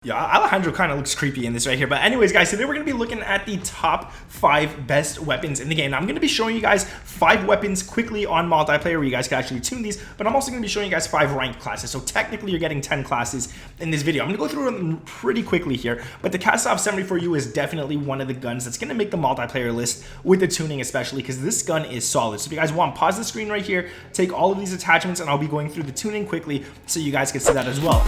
Yeah, Alejandro kind of looks creepy in this right here. But anyways, guys, today we're going to be looking at the top 5 best weapons in the game. Now, I'm going to be showing you guys 5 weapons quickly on multiplayer where you guys can actually tune these. But I'm also going to be showing you guys 5 ranked classes. So technically, you're getting 10 classes in this video. I'm going to go through them pretty quickly here. But the KASTOV 74U is definitely one of the guns that's going to make the multiplayer list with the tuning especially, because this gun is solid. So if you guys want, pause the screen right here, take all of these attachments, and I'll be going through the tuning quickly so you guys can see that as well.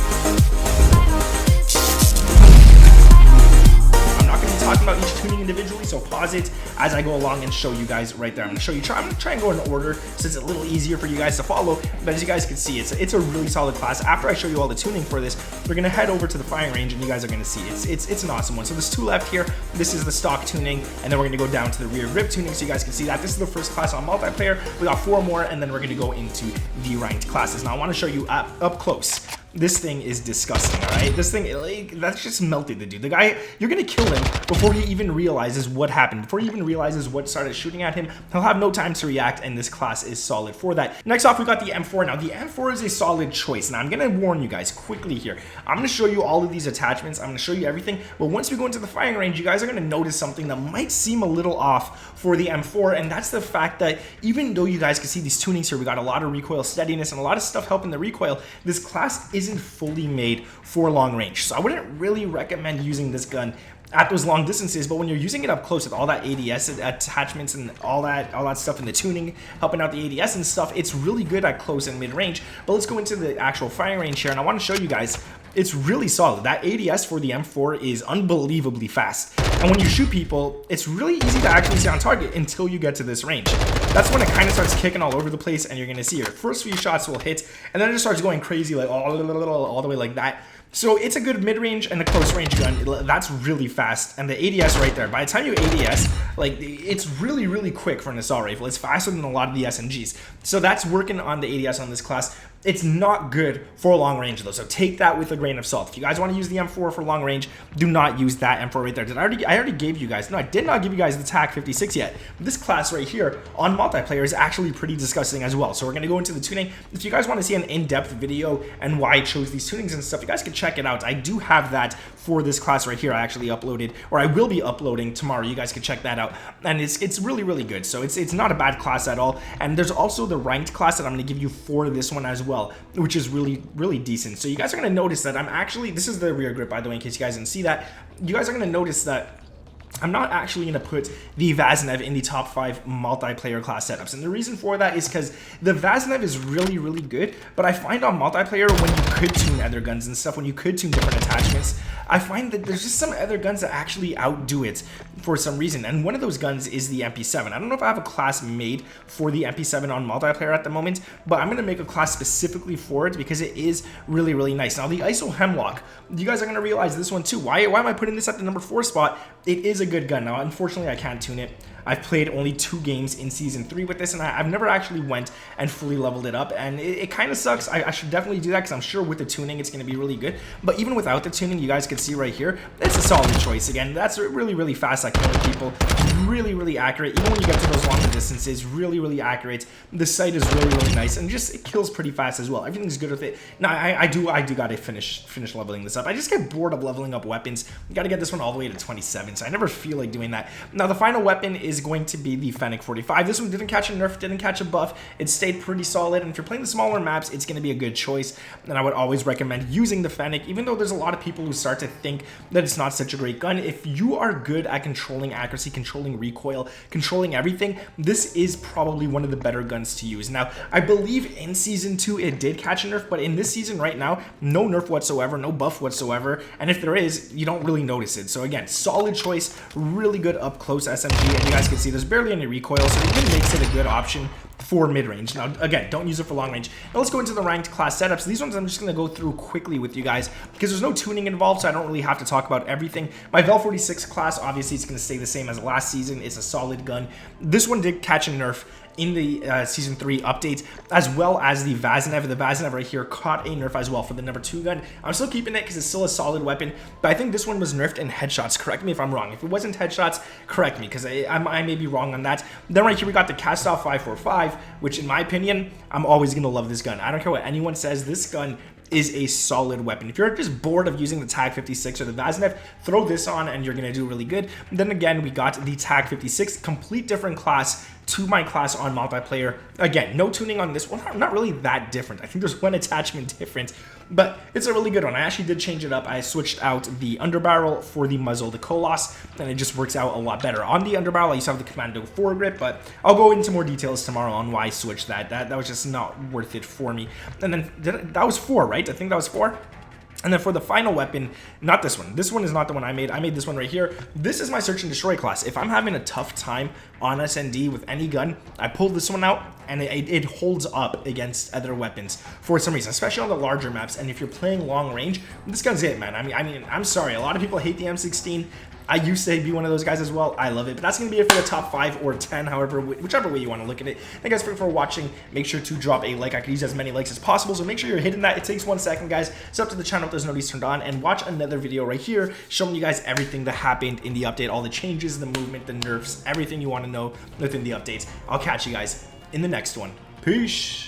Talking about each tuning individually, so pause it as I go along and show you guys right there. I'm going to show you, I'm going to try and go in order so it's a little easier for you guys to follow, but as you guys can see, it's a really solid class. After I show you all the tuning for this, we're going to head over to the firing range and you guys are going to see it's an awesome one. So there's 2 left here. This is the stock tuning, and then we're going to go down to the rear grip tuning so you guys can see that. This is the first class on multiplayer. We got 4 more, and then we're going to go into the ranked classes. Now I want to show you up close. This thing is disgusting, all right? This thing, like, that's just melted the dude. The guy, you're gonna kill him before he even realizes what happened. Before he even realizes what started shooting at him, he'll have no time to react, and this class is solid for that. Next off, we got the M4. Now, the M4 is a solid choice. Now, I'm gonna warn you guys quickly here. I'm gonna show you all of these attachments. I'm gonna show you everything, but once we go into the firing range, you guys are gonna notice something that might seem a little off for the M4, and that's the fact that even though you guys can see these tunings here, we got a lot of recoil steadiness and a lot of stuff helping the recoil, this class isn't fully made for long range. So I wouldn't really recommend using this gun at those long distances, but when you're using it up close with all that ADS attachments and all that stuff in the tuning, helping out the ADS and stuff, it's really good at close and mid range. But let's go into the actual firing range here, and I want to show you guys it's really solid. That ADS for the M4 is unbelievably fast, and when you shoot people, it's really easy to actually stay on target until you get to this range. That's when it kind of starts kicking all over the place, and you're gonna see your first few shots will hit, and then it just starts going crazy, like all the way like that. So it's a good mid-range and a close-range gun. That's really fast, and the ADS right there, by the time you ADS, like, it's really, really quick for an assault rifle. It's faster than a lot of the SMGs. So that's working on the ADS on this class. It's not good for long range though, so take that with a grain of salt. If you guys want to use the M4 for long range, do not use that M4 right there. I already gave you guys, no, I did not give you guys the TAC 56 yet. This class right here on multiplayer is actually pretty disgusting as well. So we're going to go into the tuning. If you guys want to see an in-depth video and why I chose these tunings and stuff, you guys can check it out. I do have that for this class right here. I actually uploaded, or I will be uploading tomorrow. You guys can check that out, and it's really, really good. So it's not a bad class at all. And there's also the ranked class that I'm going to give you for this one as well, which is really, really decent. So you guys are going to notice that I'm actually, this is the rear grip, by the way, in case you guys didn't see that. You guys are going to notice that I'm not actually going to put the VAZNEV in the top 5 multiplayer class setups. And the reason for that is because the VAZNEV is really, really good, but I find on multiplayer when you could tune other guns and stuff, when you could tune different attachments, I find that there's just some other guns that actually outdo it for some reason. And one of those guns is the MP7. I don't know if I have a class made for the MP7 on multiplayer at the moment, but I'm going to make a class specifically for it because it is really, really nice. Now, the ISO Hemlock, you guys are going to realize this one too. Why am I putting this at the number 4 spot? It is a good gun. Now, unfortunately, I can't tune it. I've played only 2 games in Season 3 with this, and I've never actually went and fully leveled it up, and it kind of sucks. I should definitely do that because I'm sure with the tuning, it's going to be really good. But even without the tuning, you guys can see right here, it's a solid choice. Again, that's really, really fast at killing people. Really, really accurate. Even when you get to those longer distances, really, really accurate. The sight is really, really nice, and just it kills pretty fast as well. Everything's good with it. Now, I do got to finish leveling this up. I just get bored of leveling up weapons. Got to get this one all the way to 27, so I never feel like doing that. Now, the final weapon is going to be the Fennec 45. This one didn't catch a nerf, didn't catch a buff. It stayed pretty solid, and if you're playing the smaller maps, it's going to be a good choice, and I would always recommend using the Fennec, even though there's a lot of people who start to think that it's not such a great gun. If you are good at controlling accuracy, controlling recoil, controlling everything, this is probably one of the better guns to use. Now, I believe in Season 2 it did catch a nerf, but in this season right now, no nerf whatsoever, no buff whatsoever, and if there is, you don't really notice it. So again, solid choice, really good up close SMG, and you guys can see there's barely any recoil, so it really makes it a good option for mid-range. Now, again, don't use it for long range. Now, let's go into the ranked class setups. These ones I'm just going to go through quickly with you guys because there's no tuning involved, so I don't really have to talk about everything. My Vel 46 class, obviously, it's going to stay the same as last season. It's a solid gun. This one did catch a nerf in the Season 3 update, as well as the VAZNEV. The VAZNEV right here caught a nerf as well for the number 2 gun. I'm still keeping it because it's still a solid weapon, but I think this one was nerfed in headshots. Correct me if I'm wrong. If it wasn't headshots, correct me, because I may be wrong on that. Then right here we got the KASTOV 545, which in my opinion, I'm always going to love this gun. I don't care what anyone says, this gun is a solid weapon. If you're just bored of using the Tag 56 or the VAZNEV, throw this on and you're gonna do really good. And then again, we got the Tag 56, complete different class to my class on multiplayer. Again, no tuning on this one, not really that different. I think there's one attachment difference, but it's a really good one. I actually did change it up. I switched out the underbarrel for the muzzle, the Kolos, and it just works out a lot better. On the underbarrel, I used to have the Commando foregrip, but I'll go into more details tomorrow on why I switched that. That was just not worth it for me. And then that was 4, right? I think that was 4. And then for the final weapon, not this one. This one is not the one I made. I made this one right here. This is my search and destroy class. If I'm having a tough time on SND with any gun, I pull this one out and it holds up against other weapons for some reason, especially on the larger maps. And if you're playing long range, this gun's it, man. I mean, I'm sorry. A lot of people hate the M16. I used to be one of those guys as well. I love it. But that's going to be it for the top 5 or 10, however, whichever way you want to look at it. Thank you guys for watching. Make sure to drop a like. I could use as many likes as possible, so make sure you're hitting that. It takes 1 second, guys. Sub to the channel if there's notifications turned on, and watch another video right here showing you guys everything that happened in the update, all the changes, the movement, the nerfs, everything you want to know within the updates. I'll catch you guys in the next one. Peace.